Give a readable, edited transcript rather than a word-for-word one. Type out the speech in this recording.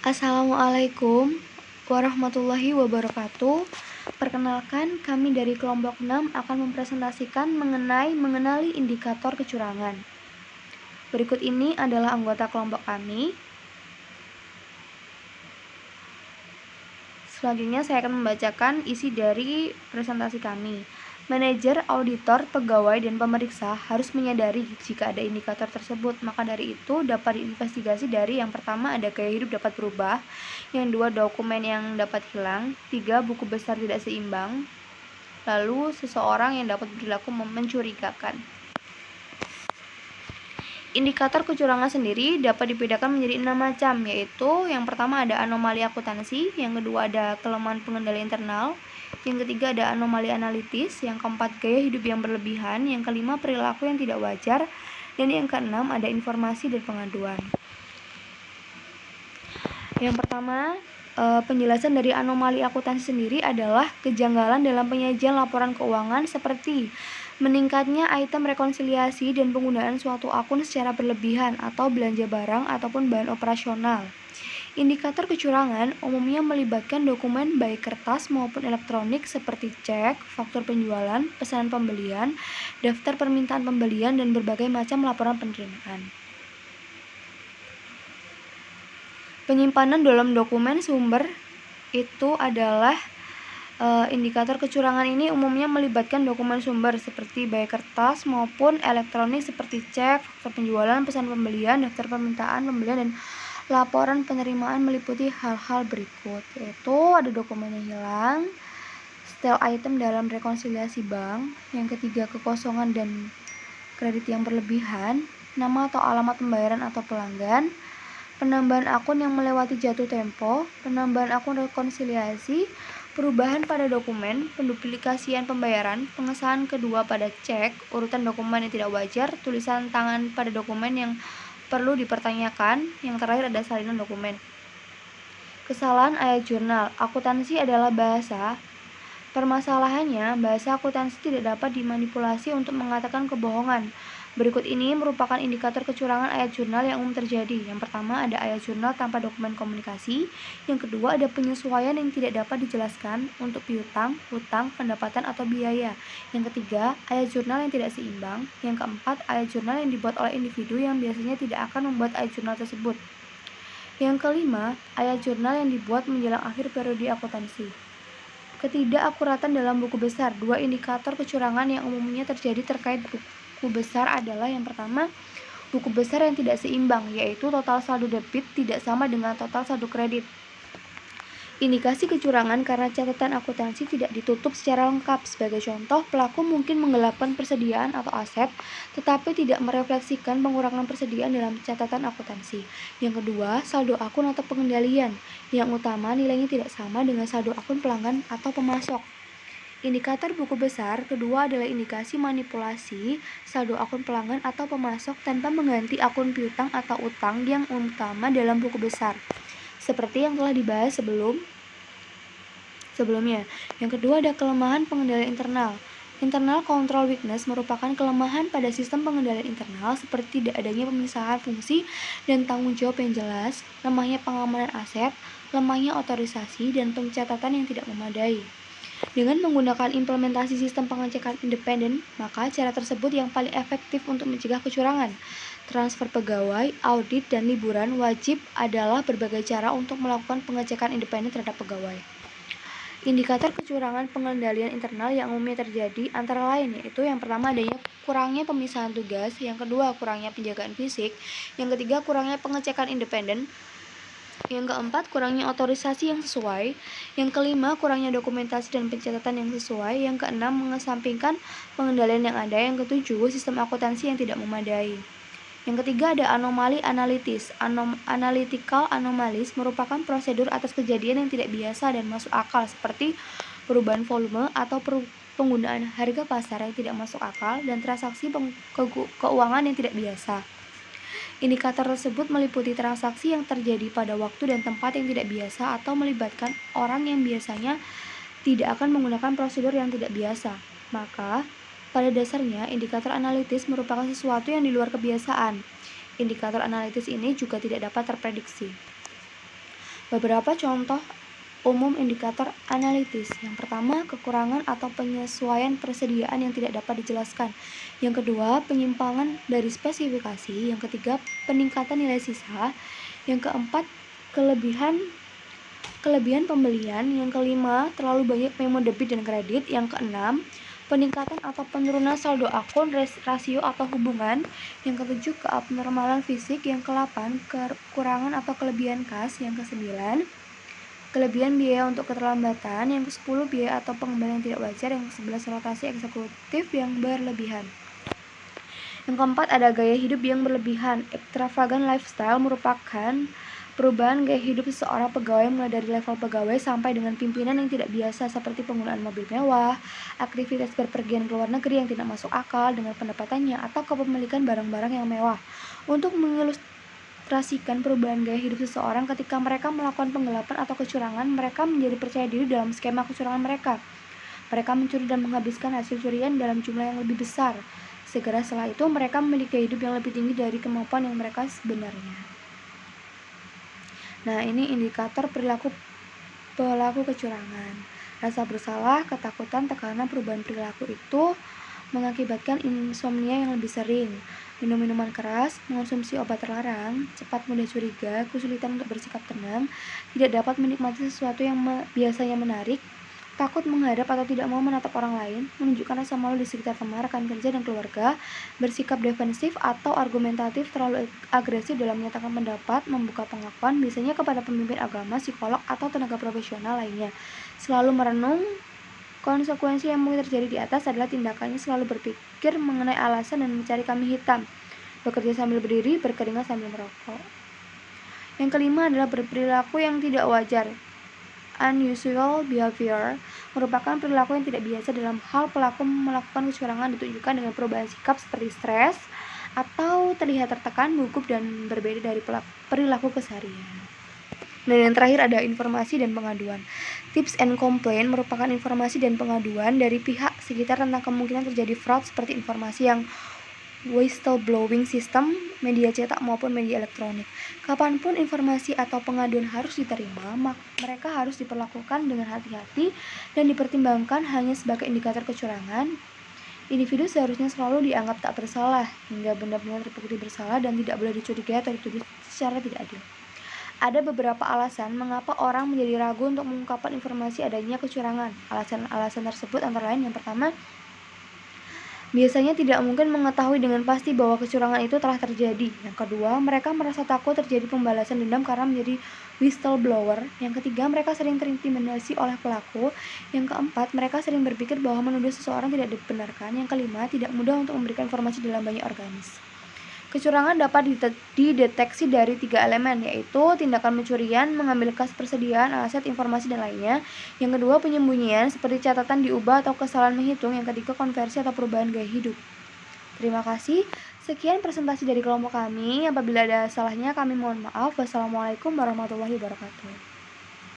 Assalamualaikum warahmatullahi wabarakatuh. Perkenalkan, kami dari kelompok 6 akan mempresentasikan mengenali indikator kecurangan. Berikut ini adalah anggota kelompok kami. Selanjutnya saya akan membacakan isi dari presentasi kami. Manajer, auditor, pegawai, dan pemeriksa harus menyadari jika ada indikator tersebut. Maka dari itu dapat diinvestigasi dari yang pertama ada gaya hidup dapat berubah, yang dua dokumen yang dapat hilang, tiga buku besar tidak seimbang, lalu seseorang yang dapat berlaku mencurigakan. Indikator kecurangan sendiri dapat dibedakan menjadi 6 macam, yaitu yang pertama ada anomali akuntansi, yang kedua ada kelemahan pengendalian internal, yang ketiga ada anomali analitis, yang keempat gaya hidup yang berlebihan, yang kelima perilaku yang tidak wajar, dan yang keenam ada informasi dan pengaduan. Yang pertama, penjelasan dari anomali akuntansi sendiri adalah kejanggalan dalam penyajian laporan keuangan seperti meningkatnya item rekonsiliasi dan penggunaan suatu akun secara berlebihan atau belanja barang ataupun bahan operasional. Indikator kecurangan umumnya melibatkan dokumen baik kertas maupun elektronik seperti cek, faktur penjualan, pesanan pembelian, daftar permintaan pembelian, dan berbagai macam laporan penerimaan. Penyimpanan dalam dokumen sumber itu adalah indikator kecurangan ini umumnya melibatkan dokumen sumber seperti baik kertas maupun elektronik seperti cek, faktur penjualan, pesan pembelian, daftar permintaan pembelian, dan laporan penerimaan meliputi hal-hal berikut, yaitu ada dokumen yang hilang, setel item dalam rekonsiliasi bank, yang ketiga kekosongan dan kredit yang berlebihan, nama atau alamat pembayaran atau pelanggan, penambahan akun yang melewati jatuh tempo, penambahan akun rekonsiliasi, perubahan pada dokumen, penduplikasian pembayaran, pengesahan kedua pada cek, urutan dokumen yang tidak wajar, tulisan tangan pada dokumen yang perlu dipertanyakan, yang terakhir ada salinan dokumen. Kesalahan ayat jurnal. Akuntansi adalah bahasa. Permasalahannya, bahasa akuntansi tidak dapat dimanipulasi untuk mengatakan kebohongan. Berikut ini merupakan indikator kecurangan ayat jurnal yang umum terjadi. Yang pertama ada ayat jurnal tanpa dokumen komunikasi. Yang kedua ada penyesuaian yang tidak dapat dijelaskan untuk piutang, hutang, pendapatan, atau biaya. Yang ketiga, ayat jurnal yang tidak seimbang. Yang keempat, ayat jurnal yang dibuat oleh individu yang biasanya tidak akan membuat ayat jurnal tersebut. Yang kelima, ayat jurnal yang dibuat menjelang akhir periode akuntansi. Ketidakakuratan dalam buku besar. Dua indikator kecurangan yang umumnya terjadi terkait buku besar adalah yang pertama, buku besar yang tidak seimbang, yaitu total saldo debit tidak sama dengan total saldo kredit. Indikasi kecurangan karena catatan akuntansi tidak ditutup secara lengkap. Sebagai contoh, pelaku mungkin menggelapkan persediaan atau aset, tetapi tidak merefleksikan pengurangan persediaan dalam catatan akuntansi. Yang kedua, saldo akun atau pengendalian. Yang utama, nilainya tidak sama dengan saldo akun pelanggan atau pemasok. Indikator buku besar kedua adalah indikasi manipulasi saldo akun pelanggan atau pemasok tanpa mengganti akun piutang atau utang yang utama dalam buku besar, seperti yang telah dibahas sebelumnya. Yang kedua ada kelemahan pengendalian internal. Internal control weakness merupakan kelemahan pada sistem pengendalian internal seperti tidak adanya pemisahan fungsi dan tanggung jawab yang jelas, lemahnya pengamanan aset, lemahnya otorisasi, dan pencatatan yang tidak memadai. Dengan menggunakan implementasi sistem pengecekan independen, maka cara tersebut yang paling efektif untuk mencegah kecurangan. Transfer pegawai, audit, dan liburan wajib adalah berbagai cara untuk melakukan pengecekan independen terhadap pegawai. Indikator kecurangan pengendalian internal yang umumnya terjadi antara lain yaitu yang pertama adanya kurangnya pemisahan tugas, yang kedua kurangnya penjagaan fisik, yang ketiga kurangnya pengecekan independen, yang keempat kurangnya otorisasi yang sesuai, yang kelima kurangnya dokumentasi dan pencatatan yang sesuai, yang keenam mengesampingkan pengendalian yang ada, yang ketujuh sistem akuntansi yang tidak memadai. Yang ketiga ada anomali analitis. Analytical anomalies merupakan prosedur atas kejadian yang tidak biasa dan masuk akal seperti perubahan volume atau penggunaan harga pasar yang tidak masuk akal dan transaksi keuangan yang tidak biasa. Indikator tersebut meliputi transaksi yang terjadi pada waktu dan tempat yang tidak biasa atau melibatkan orang yang biasanya tidak akan menggunakan prosedur yang tidak biasa. Maka, pada dasarnya, indikator analitis merupakan sesuatu yang di luar kebiasaan. Indikator analitis ini juga tidak dapat terprediksi. Beberapa contoh umum indikator analitis. Yang pertama, kekurangan atau penyesuaian persediaan yang tidak dapat dijelaskan. Yang kedua, penyimpangan dari spesifikasi. Yang ketiga, peningkatan nilai sisa. Yang keempat, kelebihan pembelian. Yang kelima, terlalu banyak memo debit dan kredit. Yang keenam, peningkatan atau penurunan saldo akun, rasio atau hubungan. Yang ketujuh, keabnormalan fisik. Yang ke-8, kekurangan atau kelebihan kas. Yang ke-9, kelebihan biaya untuk keterlambatan. Yang ke-10, biaya atau pengembalian tidak wajar. Yang ke-11, rotasi eksekutif yang berlebihan. Yang keempat, ada gaya hidup yang berlebihan. Extravagant lifestyle merupakan perubahan gaya hidup seseorang pegawai mulai dari level pegawai sampai dengan pimpinan yang tidak biasa, seperti penggunaan mobil mewah, aktivitas berpergian ke luar negeri yang tidak masuk akal dengan pendapatannya, atau kepemilikan barang-barang yang mewah. Untuk mengilustrasikan perubahan gaya hidup seseorang ketika mereka melakukan penggelapan atau kecurangan, mereka menjadi percaya diri dalam skema kecurangan mereka. Mereka mencuri dan menghabiskan hasil curian dalam jumlah yang lebih besar. Segera setelah itu, mereka memiliki gaya hidup yang lebih tinggi dari kemampuan yang mereka sebenarnya. Nah, ini indikator perilaku pelaku kecurangan. Rasa bersalah, ketakutan, tekanan, perubahan perilaku itu mengakibatkan insomnia yang lebih sering, minum minuman keras, mengonsumsi obat terlarang, cepat mudah curiga, kesulitan untuk bersikap tenang, tidak dapat menikmati sesuatu yang biasanya menarik, takut menghadap atau tidak mau menatap orang lain, menunjukkan rasa malu di sekitar teman, rekan kerja, dan keluarga, bersikap defensif atau argumentatif, terlalu agresif dalam menyatakan pendapat, membuka pengakuan, biasanya kepada pemimpin agama, psikolog, atau tenaga profesional lainnya. Selalu merenung konsekuensi yang mungkin terjadi di atas adalah tindakannya selalu berpikir mengenai alasan dan mencari kambing hitam, bekerja sambil berdiri, berkeringat sambil merokok. Yang kelima adalah berperilaku yang tidak wajar. Unusual behavior merupakan perilaku yang tidak biasa dalam hal pelaku melakukan kecurangan, ditunjukkan dengan perubahan sikap seperti stres atau terlihat tertekan, gugup, dan berbeda dari perilaku keseharian. Dan yang terakhir ada informasi dan pengaduan. Tips and complaint merupakan informasi dan pengaduan dari pihak sekitar tentang kemungkinan terjadi fraud, seperti informasi yang whistleblowing system, media cetak maupun media elektronik. Kapanpun informasi atau pengaduan harus diterima, mereka harus diperlakukan dengan hati-hati dan dipertimbangkan hanya sebagai indikator kecurangan. Individu seharusnya selalu dianggap tak bersalah hingga benar-benar terbukti bersalah dan tidak boleh dicurigai atau dituduh secara tidak adil. Ada beberapa alasan mengapa orang menjadi ragu untuk mengungkapkan informasi adanya kecurangan. Alasan-alasan tersebut antara lain, yang pertama, biasanya tidak mungkin mengetahui dengan pasti bahwa kecurangan itu telah terjadi. Yang kedua, mereka merasa takut terjadi pembalasan dendam karena menjadi whistleblower. Yang ketiga, mereka sering terintimidasi oleh pelaku. Yang keempat, mereka sering berpikir bahwa menuduh seseorang tidak dibenarkan. Yang kelima, tidak mudah untuk memberikan informasi dalam banyak organisasi. Kecurangan dapat dideteksi dari 3 elemen, yaitu tindakan pencurian, mengambil kas persediaan, aset, informasi, dan lainnya. Yang kedua, penyembunyian, seperti catatan diubah atau kesalahan menghitung. Yang ketiga, konversi atau perubahan gaya hidup. Terima kasih. Sekian presentasi dari kelompok kami. Apabila ada salahnya, kami mohon maaf. Wassalamualaikum warahmatullahi wabarakatuh.